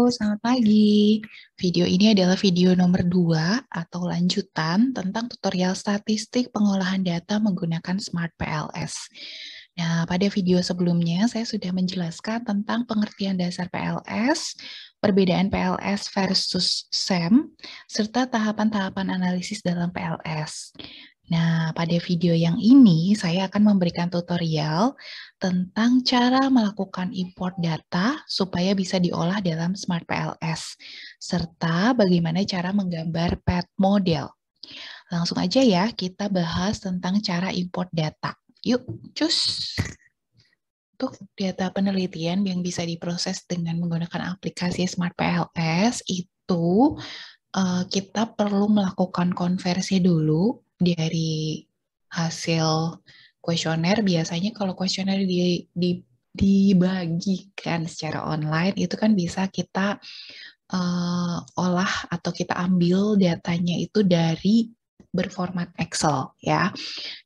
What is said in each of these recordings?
selamat pagi. Video ini adalah video nomor 2 atau lanjutan tentang tutorial statistik pengolahan data menggunakan Smart PLS. Nah, pada video sebelumnya saya sudah menjelaskan tentang pengertian dasar PLS, perbedaan PLS versus SEM, serta tahapan-tahapan analisis dalam PLS. Nah, pada video yang ini saya akan memberikan tutorial tentang cara melakukan import data supaya bisa diolah dalam Smart PLS, serta bagaimana cara menggambar path model. Langsung aja ya, kita bahas tentang cara import data. Yuk, cus! Untuk data penelitian yang bisa diproses dengan menggunakan aplikasi Smart PLS itu kita perlu melakukan konversi dulu dari hasil kuesioner. Biasanya kalau kuesioner dibagikan secara online, itu kan bisa kita olah atau kita ambil datanya itu dari berformat Excel ya.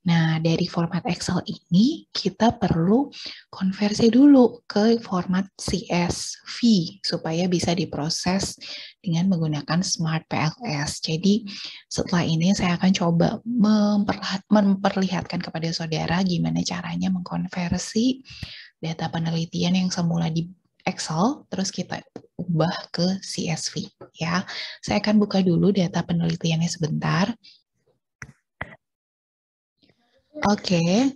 Nah, dari format Excel ini kita perlu konversi dulu ke format CSV supaya bisa diproses dengan menggunakan Smart PLS. Jadi, setelah ini saya akan coba memperlihatkan kepada saudara gimana caranya mengkonversi data penelitian yang semula di Excel, terus kita ubah ke CSV ya. Saya akan buka dulu data penelitiannya sebentar. Oke,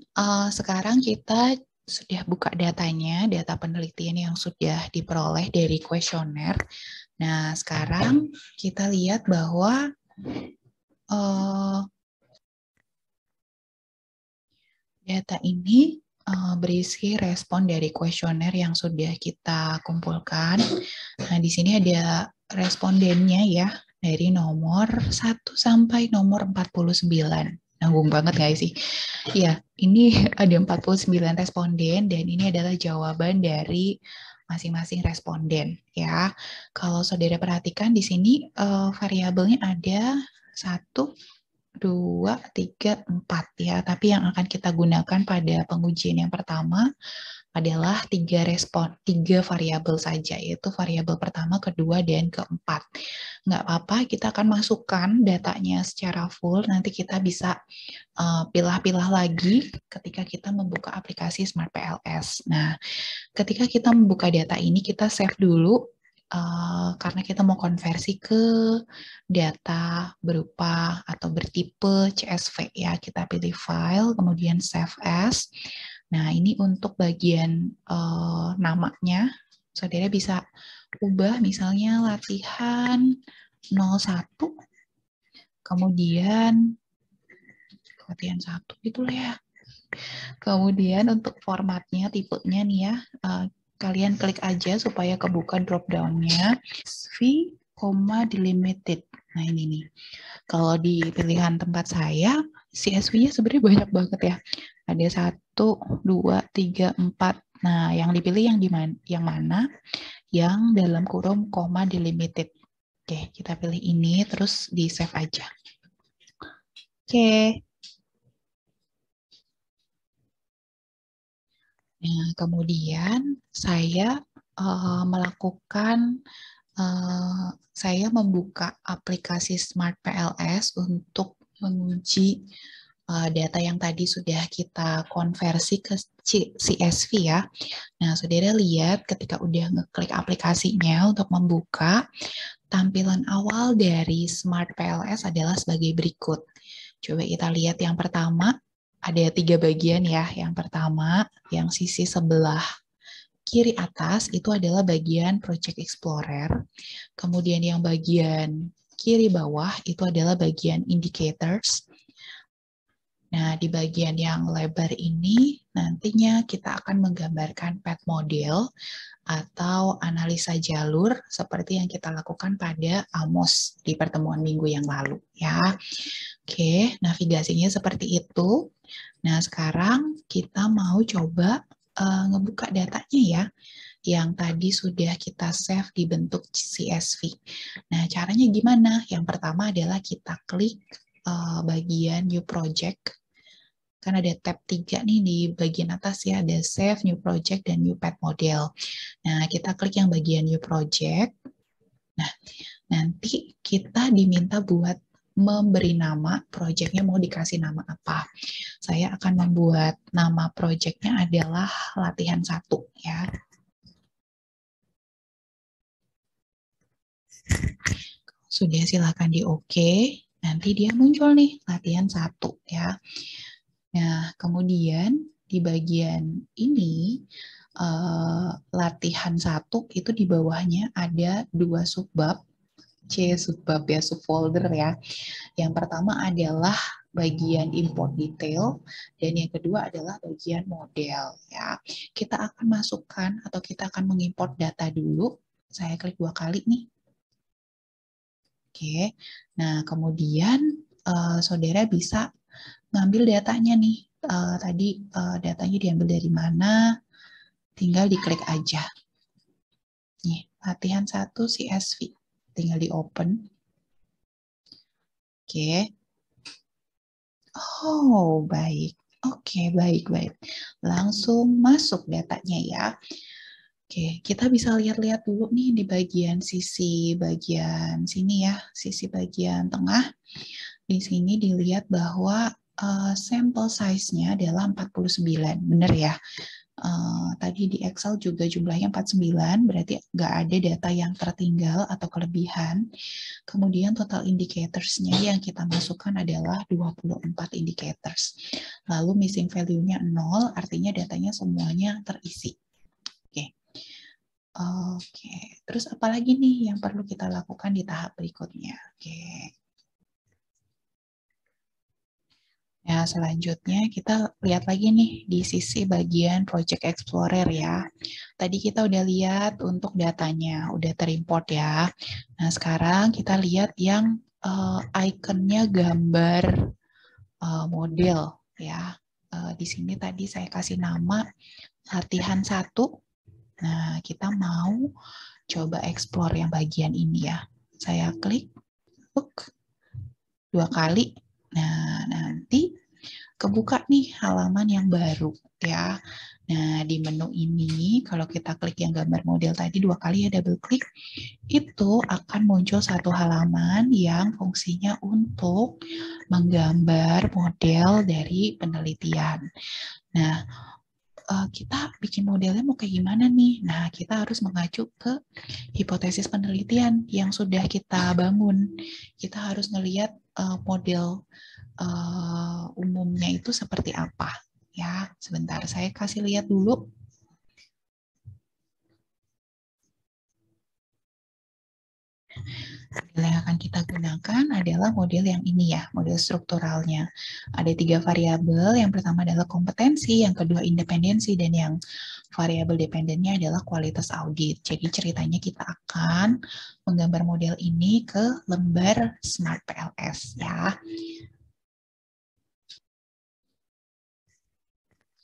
sekarang kita sudah buka datanya, data penelitian yang sudah diperoleh dari kuesioner. Nah, sekarang kita lihat bahwa data ini berisi respon dari kuesioner yang sudah kita kumpulkan. Nah, di sini ada respondennya ya, dari nomor 1 sampai nomor 49. Nanggung banget nggak sih? Ya, ini ada 49 responden dan ini adalah jawaban dari masing-masing responden ya. Kalau saudara perhatikan di sini variabelnya ada 1, 2, 3, 4 ya. Tapi yang akan kita gunakan pada pengujian yang pertama adalah 3 variabel saja, yaitu variabel pertama, kedua, dan keempat. Nggak apa-apa, kita akan masukkan datanya secara full, nanti kita bisa pilah-pilah lagi ketika kita membuka aplikasi Smart PLS. Nah, ketika kita membuka data ini, kita save dulu, karena kita mau konversi ke data berupa atau bertipe CSV ya. Kita pilih file, kemudian save as. Nah, ini untuk bagian namanya, saudara bisa ubah misalnya latihan 01, kemudian latihan 1 gitu ya. Kemudian untuk formatnya, tipenya nih ya, kalian klik aja supaya kebuka drop down-nya CSV, delimited. Nah ini nih, kalau di pilihan tempat saya, CSV-nya sebenarnya banyak banget ya. Ada 1, 2, 3, 4. Nah, yang dipilih yang mana? Yang dalam kurung delimited. Oke, kita pilih ini, terus di save aja. Oke. Nah, kemudian saya saya membuka aplikasi Smart PLS untuk menguji data yang tadi sudah kita konversi ke CSV ya. Nah, saudara lihat ketika udah ngeklik aplikasinya untuk membuka, tampilan awal dari Smart PLS adalah sebagai berikut. Coba kita lihat yang pertama, ada 3 bagian ya. Yang pertama, yang sisi sebelah kiri atas itu adalah bagian Project Explorer. Kemudian yang bagian kiri bawah itu adalah bagian Indicators. Nah, di bagian yang lebar ini nantinya kita akan menggambarkan path model atau analisa jalur seperti yang kita lakukan pada AMOS di pertemuan minggu yang lalu ya. Oke, navigasinya seperti itu. Nah, sekarang kita mau coba ngebuka datanya ya, yang tadi sudah kita save di bentuk CSV. Nah, caranya gimana? Yang pertama adalah kita klik bagian New Project. Kan ada tab 3 nih di bagian atas ya, ada Save, New Project, dan New Path Model. Nah, kita klik yang bagian New Project. Nah, nanti kita diminta buat memberi nama, proyeknya mau dikasih nama apa. Saya akan membuat nama proyeknya adalah latihan 1 ya. Sudah, silakan di oke. Nanti dia muncul nih latihan 1 ya. Nah, kemudian di bagian ini latihan 1 itu di bawahnya ada 2 subbab. Subbab ya, subfolder ya. Yang pertama adalah bagian import detail dan yang kedua adalah bagian model ya. Kita akan masukkan atau kita akan mengimport data dulu. Saya klik 2 kali nih. Oke. Nah, kemudian saudara bisa ngambil datanya nih. Tadi datanya diambil dari mana? Tinggal diklik aja. Nih, latihan 1 CSV. Tinggal di open. Oke. Oh, baik. Oke, baik. Langsung masuk datanya ya. Oke, kita bisa lihat-lihat dulu nih di bagian sisi bagian sini ya, sisi bagian tengah. Di sini dilihat bahwa sampel size-nya adalah 49, benar ya? Tadi di Excel juga jumlahnya 49, berarti nggak ada data yang tertinggal atau kelebihan. Kemudian total indicators-nya yang kita masukkan adalah 24 indicators. Lalu missing value-nya 0, artinya datanya semuanya terisi. Oke, terus apa lagi nih yang perlu kita lakukan di tahap berikutnya? Oke. Nah, selanjutnya kita lihat lagi nih di sisi bagian Project Explorer ya. Tadi kita udah lihat untuk datanya, udah terimport ya. Nah, sekarang kita lihat yang ikonnya gambar model ya. Di sini tadi saya kasih nama latihan 1. Nah, kita mau coba explore yang bagian ini ya. Saya klik 2 kali. Nah, nanti kebuka nih halaman yang baru ya. Nah, di menu ini kalau kita klik yang gambar model tadi 2 kali ya, double klik, itu akan muncul satu halaman yang fungsinya untuk menggambar model dari penelitian. Nah, kita bikin modelnya mau kayak gimana nih? Nah, kita harus mengacu ke hipotesis penelitian yang sudah kita bangun. Kita harus ngelihat model umumnya itu seperti apa. Ya, sebentar saya kasih lihat dulu. Model yang akan kita gunakan adalah model yang ini ya, model strukturalnya. Ada 3 variabel, yang pertama adalah kompetensi, yang kedua independensi, dan yang variabel dependennya adalah kualitas audit. Jadi ceritanya kita akan menggambar model ini ke lembar Smart PLS ya.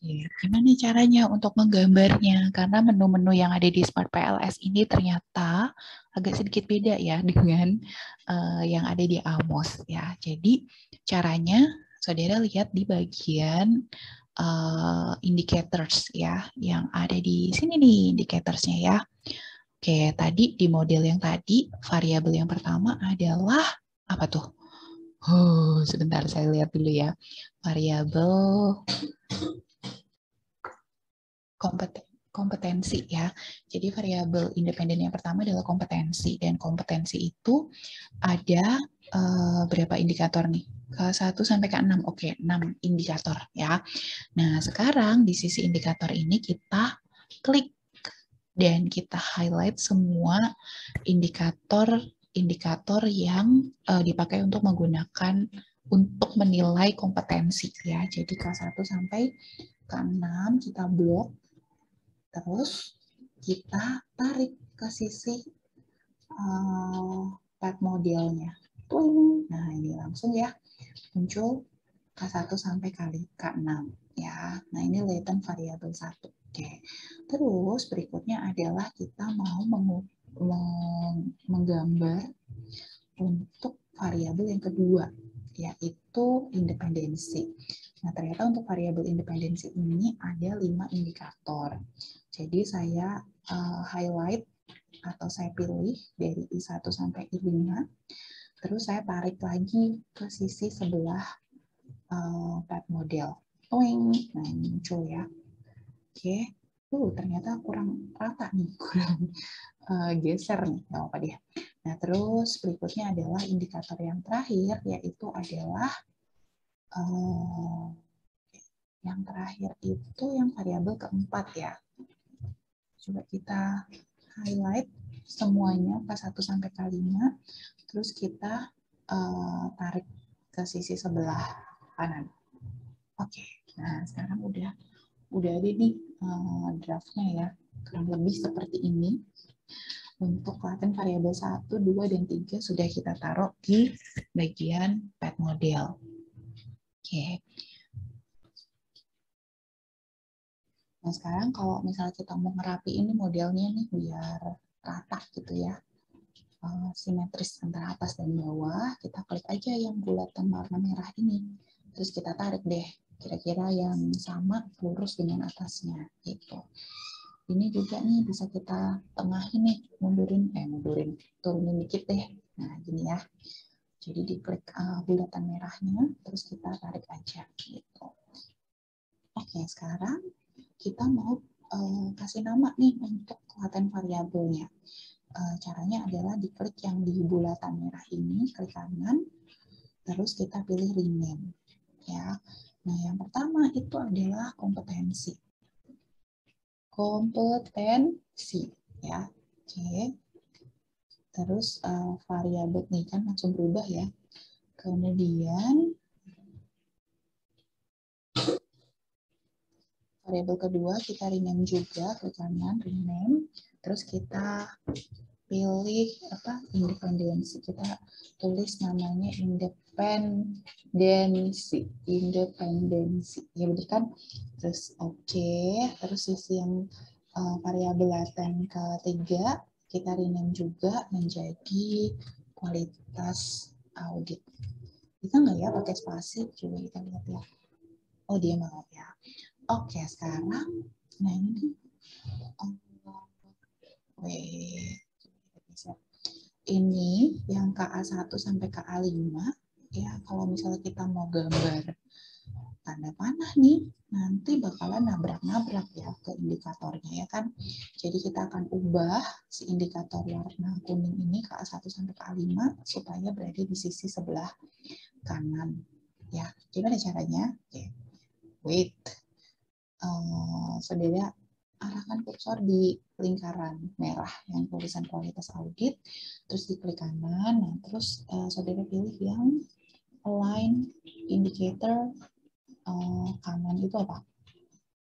Gimana caranya untuk menggambarnya? Karena menu-menu yang ada di Smart PLS ini ternyata agak sedikit beda ya dengan yang ada di Amos ya. Jadi caranya saudara lihat di bagian indicators ya, yang ada di sini nih indicatorsnya ya. Oke, tadi di model yang tadi variabel yang pertama adalah apa tuh? Sebentar saya lihat dulu ya. Variabel kompetensi ya. Jadi variabel independen yang pertama adalah kompetensi, dan kompetensi itu ada berapa indikator nih? Ke 1 sampai ke 6. Oke, 6 indikator ya. Nah, sekarang di sisi indikator ini kita klik dan kita highlight semua indikator yang dipakai untuk menggunakan untuk menilai kompetensi ya. Jadi K1 sampai K6 kita blok. Terus kita tarik ke sisi part modelnya. Nah, ini langsung ya muncul K1 sampai K6 ya. Nah, ini latent variabel 1. Oke. Terus berikutnya adalah kita mau menggambar untuk variabel yang kedua, yaitu independensi. Nah, ternyata untuk variabel independensi ini ada 5 indikator. Jadi saya highlight atau saya pilih dari I1 sampai I5, terus saya tarik lagi ke sisi sebelah pad model. Nah, ini muncul ya. Oke, ternyata kurang rata nih, kurang geser nih, nggak apa dia. Nah, terus berikutnya adalah indikator yang terakhir, yaitu adalah yang terakhir itu yang variabel keempat ya. Coba kita highlight semuanya K1 sampai K5, terus kita tarik ke sisi sebelah kanan. Oke, nah sekarang udah ada nih draftnya ya, kurang lebih seperti ini. Untuk Klaten variabel 1, 2, dan 3 sudah kita taruh di bagian pad model. Oke. Nah sekarang kalau misalnya kita mau ngerapiin ini modelnya nih biar rata gitu ya, simetris antara atas dan bawah, kita klik aja yang bulatan warna merah ini. Terus kita tarik deh, kira-kira yang sama lurus dengan atasnya gitu. Ini juga nih bisa kita tengahin nih, mundurin, turunin dikit deh. Nah gini ya. Jadi diklik bulatan merahnya, terus kita tarik aja gitu. Oke, sekarang kita mau kasih nama nih untuk Klaten variabelnya. Caranya adalah diklik yang di bulatan merah ini, klik kanan, terus kita pilih rename. Ya. Nah, yang pertama itu adalah kompetensi. Kompetensi, ya. Oke. Terus variabel nih kan langsung berubah ya. Kemudian variabel kedua kita rename juga, ke kanan rename. Terus kita pilih independensi, kita tulis namanya independensi ya betul kan. Terus terus sisi yang variabel laten ketiga kita rename juga menjadi kualitas audit. Bisa nggak ya pakai spasi? Coba kita lihat ya. Oh dia mau ya. Oke sekarang nah ini ini yang KA1 sampai KA5 ya, kalau misalnya kita mau gambar tanda panah nih, nanti bakalan nabrak-nabrak ya ke indikatornya ya kan. Jadi kita akan ubah si indikator warna kuning ini KA1 sampai KA5 supaya berada di sisi sebelah kanan. Ya, gimana caranya? Oke. Wait. Saudara arahkan kursor di lingkaran merah yang tulisan kualitas audit, terus diklik kanan, nah terus saudara pilih yang align indicator kanan itu apa?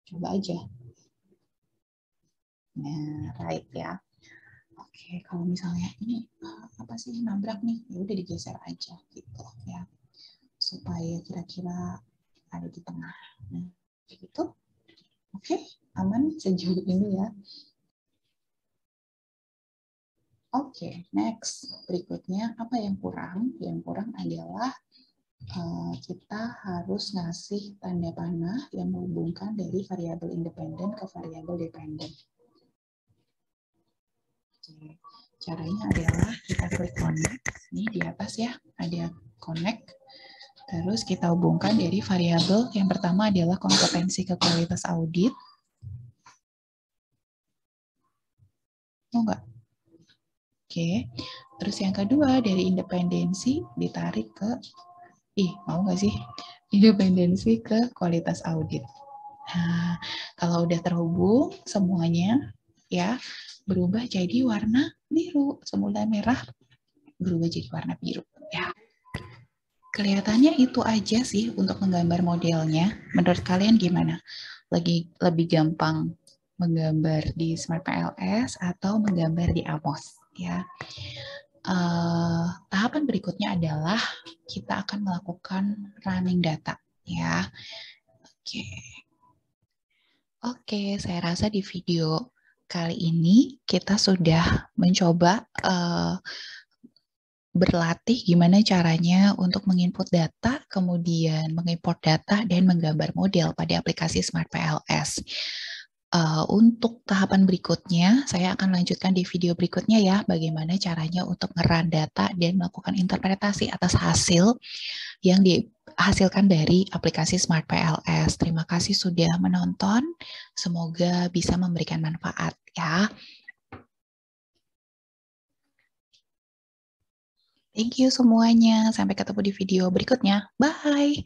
Coba aja. Nah, right ya. Oke, kalau misalnya ini apa sih nabrak nih, ya udah digeser aja gitu ya, supaya kira-kira ada di tengah. Nah, gitu. Oke, aman sejauh ini ya. Oke, next. Berikutnya, apa yang kurang? Yang kurang adalah kita harus ngasih tanda panah yang menghubungkan dari variabel independen ke variabel dependen. Oke. Caranya adalah kita klik connect. Ini di atas ya, ada connect. Terus kita hubungkan dari variabel yang pertama adalah kompetensi ke kualitas audit. Oh enggak? Oke, terus yang kedua dari independensi ditarik ke, mau nggak sih? Independensi ke kualitas audit. Nah, kalau udah terhubung semuanya, ya berubah jadi warna biru. Semula merah berubah jadi warna biru. Ya, kelihatannya itu aja sih untuk menggambar modelnya. Menurut kalian gimana? Lebih gampang menggambar di Smart PLS atau menggambar di Amos? Ya, tahapan berikutnya adalah kita akan melakukan running data ya. Oke, saya rasa di video kali ini kita sudah mencoba berlatih gimana caranya untuk menginput data, kemudian mengimport data dan menggambar model pada aplikasi Smart PLS. Untuk tahapan berikutnya, saya akan lanjutkan di video berikutnya ya, bagaimana caranya untuk ngeran data dan melakukan interpretasi atas hasil yang dihasilkan dari aplikasi Smart PLS. Terima kasih sudah menonton, semoga bisa memberikan manfaat ya. Thank you semuanya, sampai ketemu di video berikutnya. Bye!